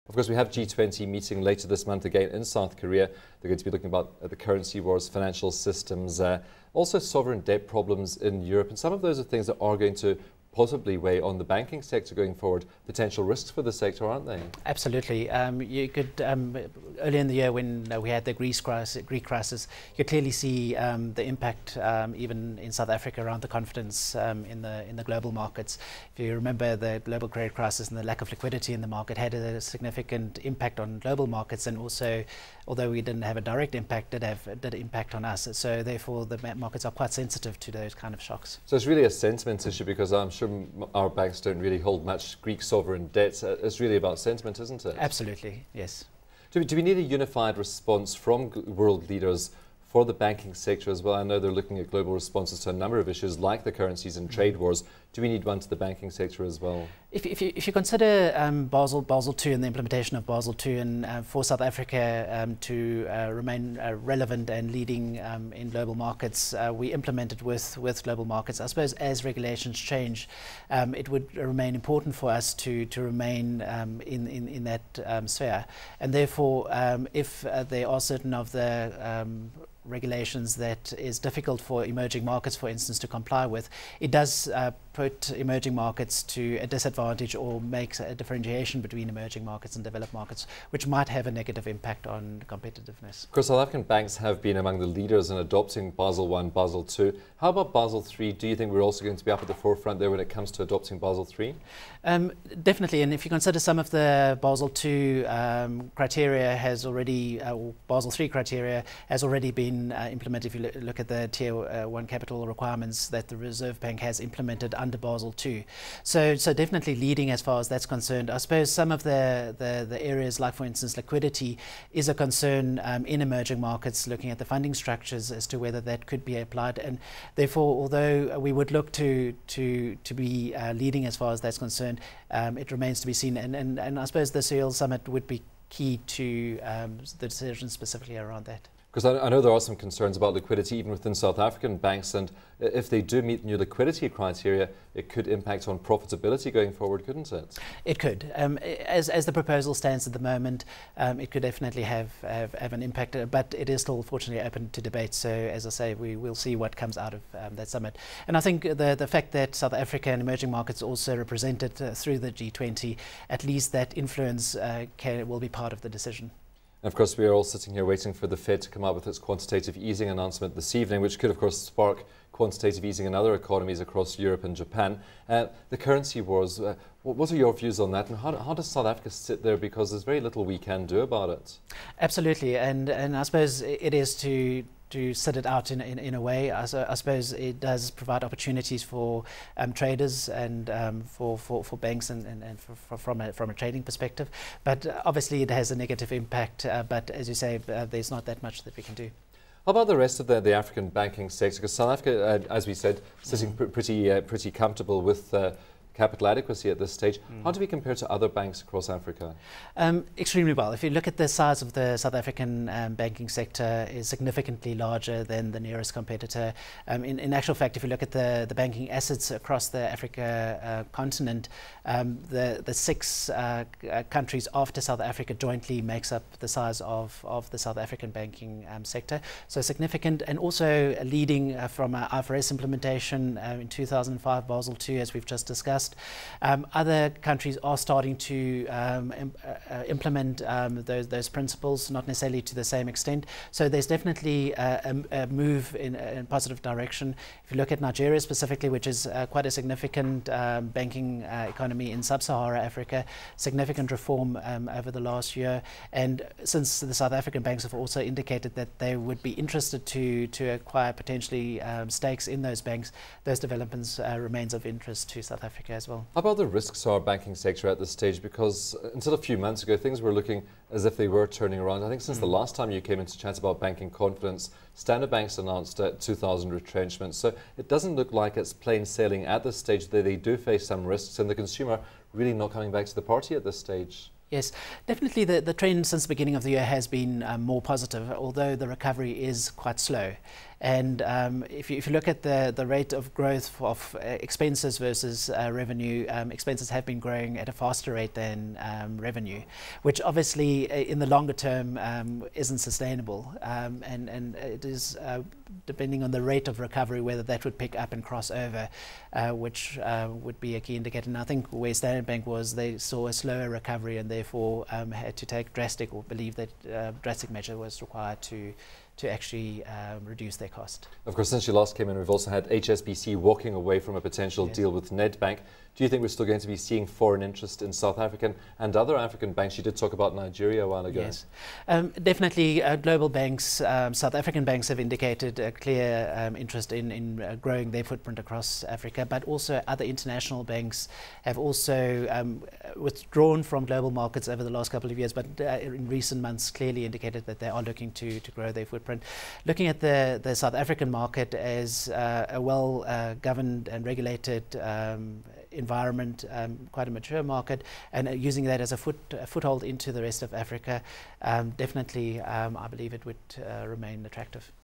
Of course, we have G20 meeting later this month again in South Korea. They're going to be looking about the currency wars, financial systems, also sovereign debt problems in Europe. And some of those are things that are going to possibly weigh on the banking sector going forward, potential risks for the sector, aren't they? Absolutely. You could, earlier in the year when we had the Greek crisis, you could clearly see the impact even in South Africa around the confidence in the global markets. If you remember, the global credit crisis and the lack of liquidity in the market had a significant impact on global markets, and also, although we didn't have a direct impact, did impact on us. So therefore the markets are quite sensitive to those kind of shocks. So it's really a sentiment issue, because I'm sure our banks don't really hold much Greek sovereign debt. It's really about sentiment, isn't it? Absolutely, yes. Do we need a unified response from world leaders for the banking sector as well? I know they're looking at global responses to a number of issues like the currencies and trade wars. Do we need one to the banking sector as well? If you consider Basel II and the implementation of Basel II, and for South Africa to remain relevant and leading in global markets, we implemented with global markets. I suppose as regulations change, it would remain important for us to remain in that sphere. And therefore, if there are certain of the regulations that is difficult for emerging markets, for instance, to comply with, it does put emerging markets to a disadvantage, or makes a differentiation between emerging markets and developed markets, which might have a negative impact on competitiveness. Of course, South African banks have been among the leaders in adopting Basel I, Basel II. How about Basel III? Do you think we're also going to be up at the forefront there when it comes to adopting Basel III? Definitely, and if you consider some of the Basel II criteria has already, or Basel III criteria has already been implemented. If you look at the Tier 1 capital requirements that the Reserve Bank has implemented under Basel II. So definitely leading as far as that's concerned. I suppose some of the areas, like for instance liquidity, is a concern in emerging markets, looking at the funding structures as to whether that could be applied. And therefore, although we would look to be leading as far as that's concerned, it remains to be seen. And I suppose the Seoul Summit would be key to the decision specifically around that. Because I know there are some concerns about liquidity even within South African banks, and if they do meet new liquidity criteria, it could impact on profitability going forward, couldn't it? It could. As the proposal stands at the moment, it could definitely have an impact, but it is still fortunately open to debate. So as I say, we will see what comes out of that summit. And I think the fact that South Africa and emerging markets also represented through the G20, at least that influence will be part of the decision. And of course, we are all sitting here waiting for the Fed to come out with its quantitative easing announcement this evening, which could, of course, spark quantitative easing in other economies across Europe and Japan. The currency wars, what are your views on that, and how does South Africa sit there, because there's very little we can do about it? Absolutely, and I suppose it is to sit it out in a way. I suppose it does provide opportunities for traders and for banks and from a trading perspective. But obviously it has a negative impact. But as you say, there's not that much that we can do. How about the rest of the African banking sector? Because South Africa, as we said, sitting pretty comfortable with capital adequacy at this stage. How do we compare to other banks across Africa? Extremely well. If you look at the size of the South African banking sector, is significantly larger than the nearest competitor. In actual fact, if you look at the banking assets across the Africa continent, the six countries after South Africa jointly makes up the size of the South African banking sector. So significant, and also leading from IFRS implementation in 2005, Basel II, as we've just discussed. Other countries are starting to implement those principles, not necessarily to the same extent. So there's definitely a move in a positive direction. If you look at Nigeria specifically, which is quite a significant banking economy in sub-Sahara Africa, significant reform over the last year. And since the South African banks have also indicated that they would be interested to acquire potentially stakes in those banks, those developments remains of interest to South Africa as well. How about the risks to our banking sector at this stage? Because until a few months ago, things were looking as if they were turning around. I think since the last time you came in to chat about banking confidence, Standard Bank's announced 2,000 retrenchments. So it doesn't look like it's plain sailing at this stage. They do face some risks, and the consumer really not coming back to the party at this stage. Yes, definitely the trend since the beginning of the year has been more positive, although the recovery is quite slow. And if you look at the rate of growth of expenses versus revenue, expenses have been growing at a faster rate than revenue, which obviously in the longer term isn't sustainable. And it is depending on the rate of recovery whether that would pick up and cross over, which would be a key indicator. And I think where Standard Bank was, they saw a slower recovery and therefore had to take drastic, or believe that drastic measure was required to actually reduce their cost. Of course, since you last came in, we've also had HSBC walking away from a potential deal with Nedbank. Do you think we're still going to be seeing foreign interest in South African and other African banks? You did talk about Nigeria a while ago. Yes, definitely global banks, South African banks have indicated a clear interest in growing their footprint across Africa, but also other international banks have also withdrawn from global markets over the last couple of years, but in recent months clearly indicated that they are looking to grow their footprint. Looking at the South African market as a well-governed and regulated environment, quite a mature market, and using that as a foothold into the rest of Africa, definitely I believe it would remain attractive.